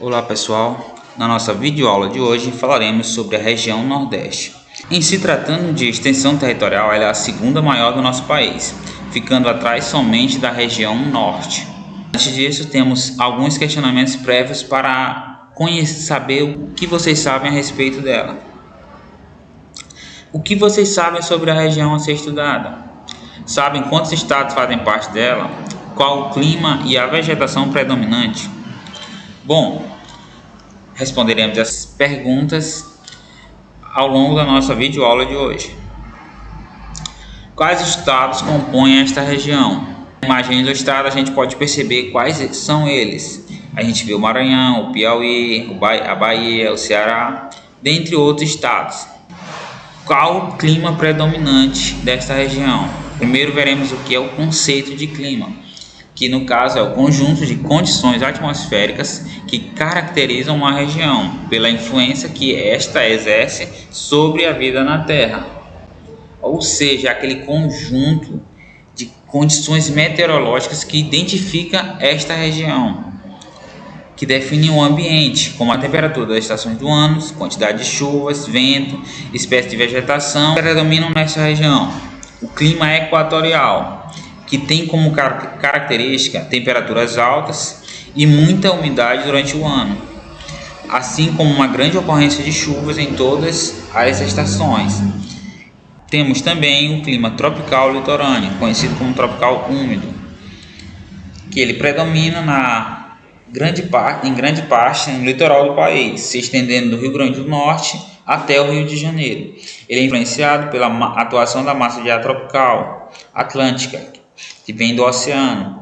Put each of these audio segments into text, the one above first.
Olá pessoal, na nossa videoaula de hoje falaremos sobre a região Nordeste. Em se tratando de extensão territorial, ela é a segunda maior do nosso país, ficando atrás somente da região Norte. Antes disso, temos alguns questionamentos prévios para saber o que vocês sabem a respeito dela. O que vocês sabem sobre a região a ser estudada? Sabem quantos estados fazem parte dela? Qual o clima e a vegetação predominante? Bom, responderemos essas perguntas ao longo da nossa videoaula de hoje. Quais estados compõem esta região? Na imagem do estado a gente pode perceber quais são eles. A gente vê o Maranhão, o Piauí, a Bahia, o Ceará, dentre outros estados. Qual o clima predominante desta região? Primeiro veremos o que é o conceito de clima, que no caso é o conjunto de condições atmosféricas que caracterizam uma região, pela influência que esta exerce sobre a vida na Terra. Ou seja, aquele conjunto de condições meteorológicas que identifica esta região, que define o ambiente, como a temperatura das estações do ano, quantidade de chuvas, vento, espécie de vegetação, que predominam nesta região. O clima equatorial, que tem como característica temperaturas altas e muita umidade durante o ano, assim como uma grande ocorrência de chuvas em todas as estações. Temos também o clima tropical litorâneo, conhecido como tropical úmido, que ele predomina em grande parte no litoral do país, se estendendo do Rio Grande do Norte até o Rio de Janeiro. Ele é influenciado pela atuação da massa de ar tropical atlântica, que vem do oceano.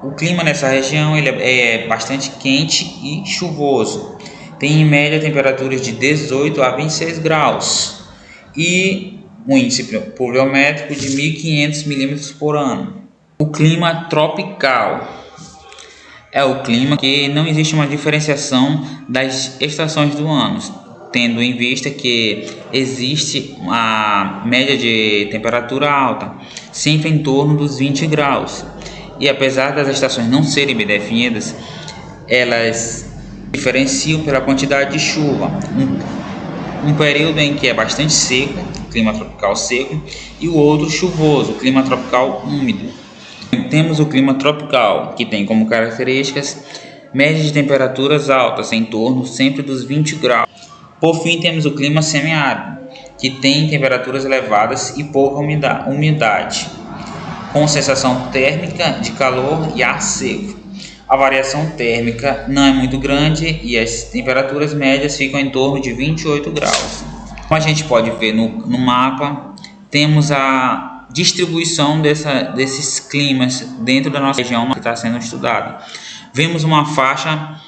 O clima nessa região ele é bastante quente e chuvoso. Tem em média temperaturas de 18 a 26 graus e um índice pluviométrico de 1.500 milímetros por ano. O clima tropical é o clima que não existe uma diferenciação das estações do ano, tendo em vista que existe uma média de temperatura alta, sempre em torno dos 20 graus. E apesar das estações não serem bem definidas, elas diferenciam pela quantidade de chuva. Um período em que é bastante seco, clima tropical seco, e o outro chuvoso, clima tropical úmido. Temos o clima tropical, que tem como características médias de temperaturas altas, em torno sempre dos 20 graus. Por fim, temos o clima semiárido, que tem temperaturas elevadas e pouca umidade, com sensação térmica de calor e ar seco. A variação térmica não é muito grande e as temperaturas médias ficam em torno de 28 graus. Como a gente pode ver no mapa, temos a distribuição desses climas dentro da nossa região que está sendo estudada. Vemos uma faixa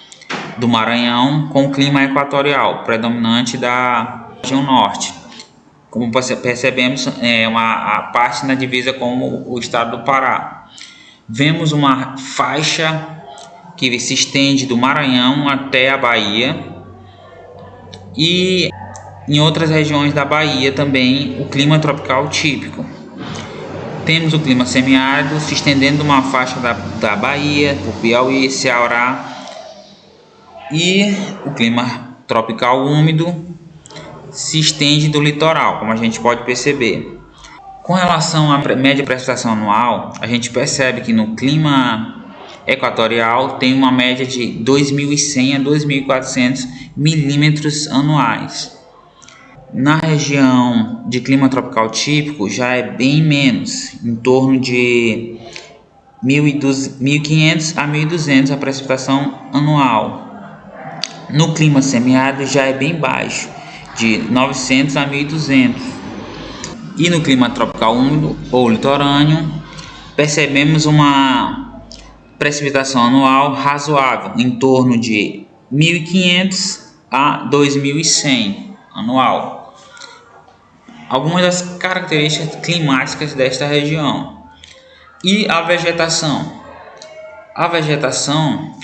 do Maranhão com clima equatorial, predominante da região norte. Como percebemos, a parte na divisa com o estado do Pará. Vemos uma faixa que se estende do Maranhão até a Bahia, e em outras regiões da Bahia também o clima tropical típico. Temos o clima semiárido se estendendo uma faixa da Bahia, o Piauí, Ceará, e o clima tropical úmido se estende do litoral, como a gente pode perceber. Com relação à média precipitação anual, a gente percebe que no clima equatorial tem uma média de 2.100 a 2.400 milímetros anuais. Na região de clima tropical típico já é bem menos, em torno de 1.500 a 1.200 a precipitação anual. No clima semiárido já é bem baixo, de 900 a 1.200. E no clima tropical úmido ou litorâneo, percebemos uma precipitação anual razoável, em torno de 1.500 a 2.100 anual. Algumas das características climáticas desta região. E a vegetação. A vegetação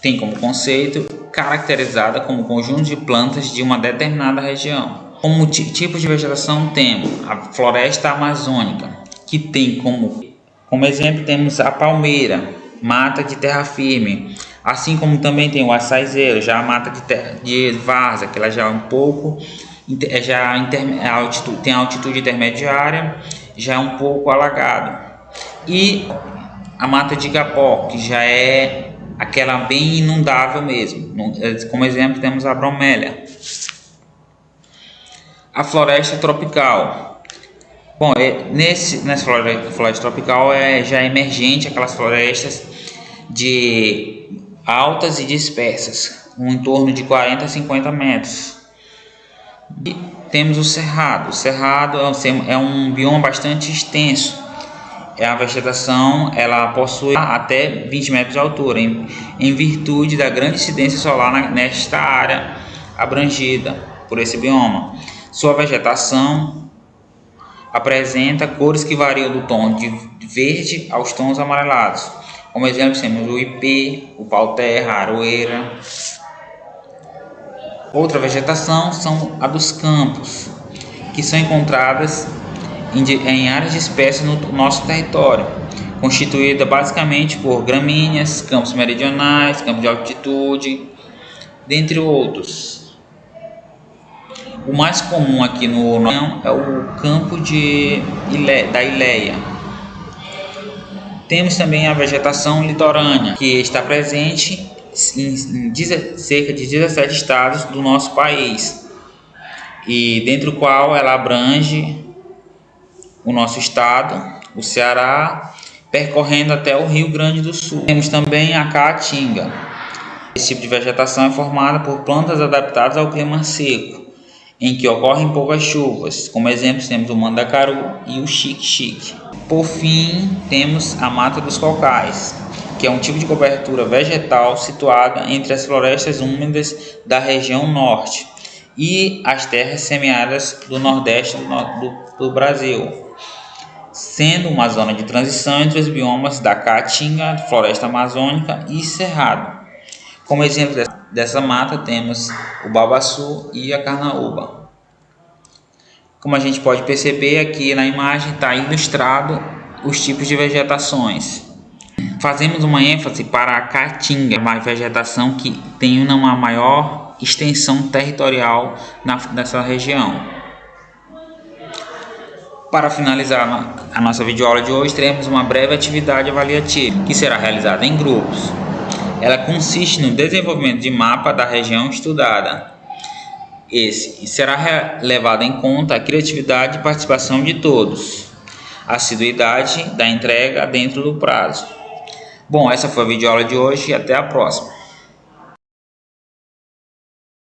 tem como conceito caracterizada como conjunto de plantas de uma determinada região. Como tipo de vegetação temos a floresta amazônica, que tem como exemplo temos a palmeira, mata de terra firme, Assim como também tem o açaizeiro, já a mata de várzea, que ela já é um pouco, tem altitude intermediária, já é um pouco alagado. E a mata de igapó, que já é aquela bem inundável mesmo. Como exemplo temos a bromélia. A floresta tropical. Bom, nessa floresta tropical já é emergente aquelas florestas de altas e dispersas, em torno de 40 a 50 metros. E temos o cerrado. O cerrado é um bioma bastante extenso. A vegetação ela possui até 20 metros de altura, em virtude da grande incidência solar nesta área abrangida por esse bioma. Sua vegetação apresenta cores que variam do tom de verde aos tons amarelados. Como exemplo, temos o ipê, o pau-terra, a aroeira. Outra vegetação são a dos campos, que são encontradas em áreas dispersas no nosso território, constituída basicamente por gramíneas, campos meridionais, campos de altitude, dentre outros. O mais comum aqui no Maranhão é o campo da Ileia. Temos também a vegetação litorânea, que está presente em cerca de 17 estados do nosso país, e dentro do qual ela abrange o nosso estado, o Ceará, percorrendo até o Rio Grande do Sul. Temos também a caatinga. Esse tipo de vegetação é formada por plantas adaptadas ao clima seco, em que ocorrem poucas chuvas. Como exemplo, temos o mandacaru e o xique-xique. Por fim, temos a mata dos cocais, que é um tipo de cobertura vegetal situada entre as florestas úmidas da região norte e as terras semiáridas do nordeste do Brasil, sendo uma zona de transição entre os biomas da caatinga, floresta amazônica e cerrado. Como exemplo dessa mata temos o babaçu e a carnaúba. Como a gente pode perceber aqui na imagem está ilustrado os tipos de vegetações. Fazemos uma ênfase para a caatinga, uma vegetação que tem uma maior extensão territorial nessa região. Para finalizar a nossa videoaula de hoje, teremos uma breve atividade avaliativa, que será realizada em grupos. Ela consiste no desenvolvimento de mapa da região estudada. E será levada em conta a criatividade e participação de todos, a assiduidade da entrega dentro do prazo. Bom, essa foi a videoaula de hoje e até a próxima.